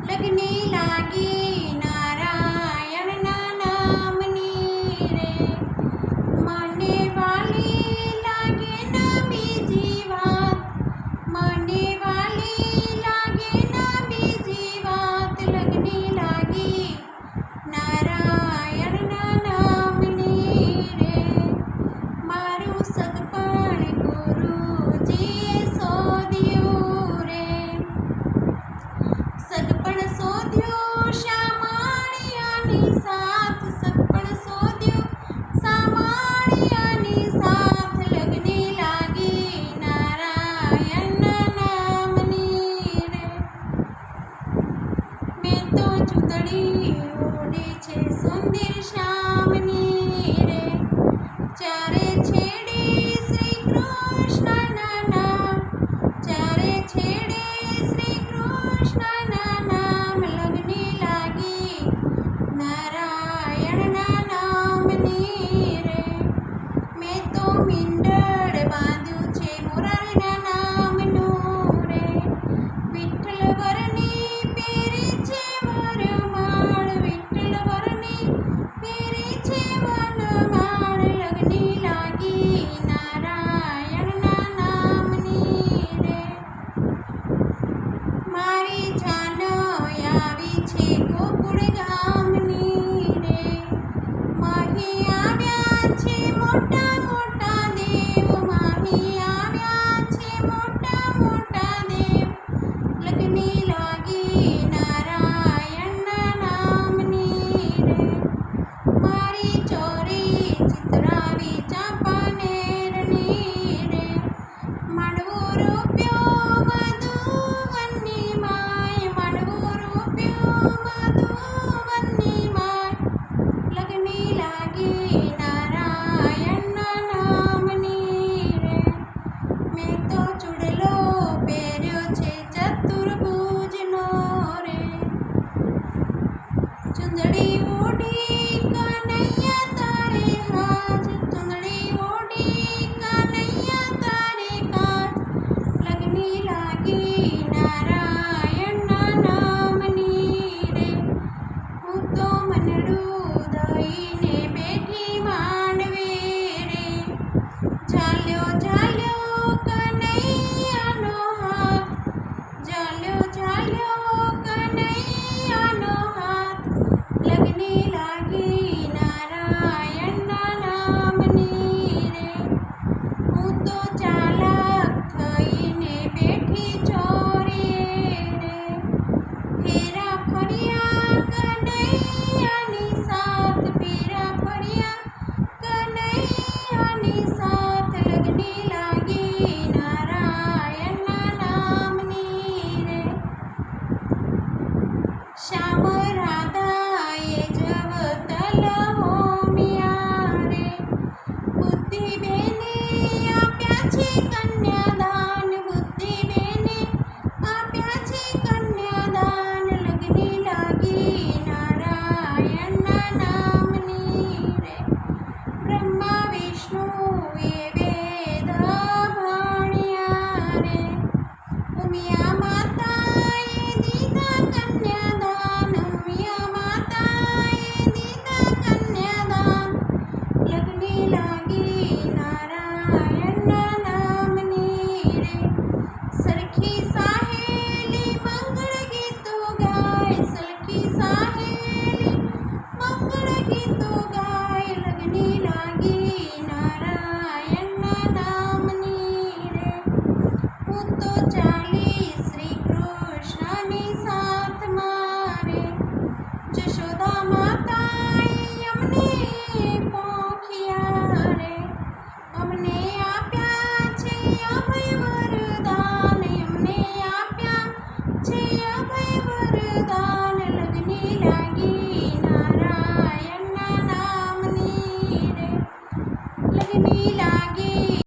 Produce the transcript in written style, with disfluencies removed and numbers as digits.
લગને લાગી નારાયણના નામની રે, મને વાલી લાગે ના બીજી વાત, મને વાલી લાગે ના બીજી વાત, લગને લાગી નારાયણના નામની રે, મારું સગપણ ગુરુજીએ શોધ્યું રે, સગપણ શોધ્યું શામાળિયાની સાથ, સગપણ શોધ્યું શામાળિયાની સાથ, લગને લાગી નારાયણના નામની રે, મેં તો ચૂંદડી ઓઢી છે સુંદર શ્યામની રે, ચારે છેડે શ્રી કૃષ્ણના નામ, ચારે છેડે શ્રી કૃષ્ણના નામ, લગને લાગી નારાયણના નામની રે, મેં તો મીંડળ બાંધ્યું છે મોરારીના નામનું રે, વિઠ્ઠલ વરની પહેરી છે વરમાળ, વિઠ્ઠલ વરની પહેરી છે વનમાળ, લગને લાગી નારાયણના નામની રે, મારી જાન આવી છે ગોકુળ ગામની રે, માહી આવ્યા છે મોટા મોટા દેવ, માહી આવ્યા છે મોટા મોટા દેવ, લગને લાગી નારાયણના નામની રે, મારી ચોરી ચિતરાવી ચાંપાનેરની રે, માંડવો રૂપ્યો મધુવનની માય, માંડવો રૂપ્યો મધુવનની માય, લગને લાગી નારાયણના નામની રે, મેં તો ચૂડલો પહેર્યો છે ચતુર્ભુજનો રે, ચુંદડી ઓઢી કનૈયા તારે હાજ, ચુંદડી ઓઢી કનૈયા તારે કાજ, લગને લાગી નારાયણના નામની રે, હું તો મનડું દઈને બેઠી માંડવે રે, ઝાલ્યો ઝાલ્યો કનૈયાનો હાથ, ઝાલ્યો ઝાલ્યો કનૈયાનો હાથ, લગને લાગી નારાયણના નામની રે, હું તો ચાલાક થઈને બેઠી ચોરીએ રે, ફેરા ફર્યા કનૈયાની સાથ, ફેરા ફર્યા કનૈયાની સાથ, લગને લાગી નારાયણના નામની રે, શ્યામ રાધાએ જવતલ હોમ્યા રે, બુદ્ધિબેને આપ્યા છે કન્યાદાન, બુદ્ધિબેને આપ્યા છે કન્યાદાન, લગને લાગી નારાયણના નામની રે, બ્રહ્મા વિષ્ણુએ વેદ ભણ્યા રે, ઉમિયા માતાએ દીધા કન્યાદાન, ઉમિયા માતાએ દીધા કન્યાદાન, લગને લાગી નારાયણના નામની રે, સરખી સાહેલી મંગળ ગીતો ગાય,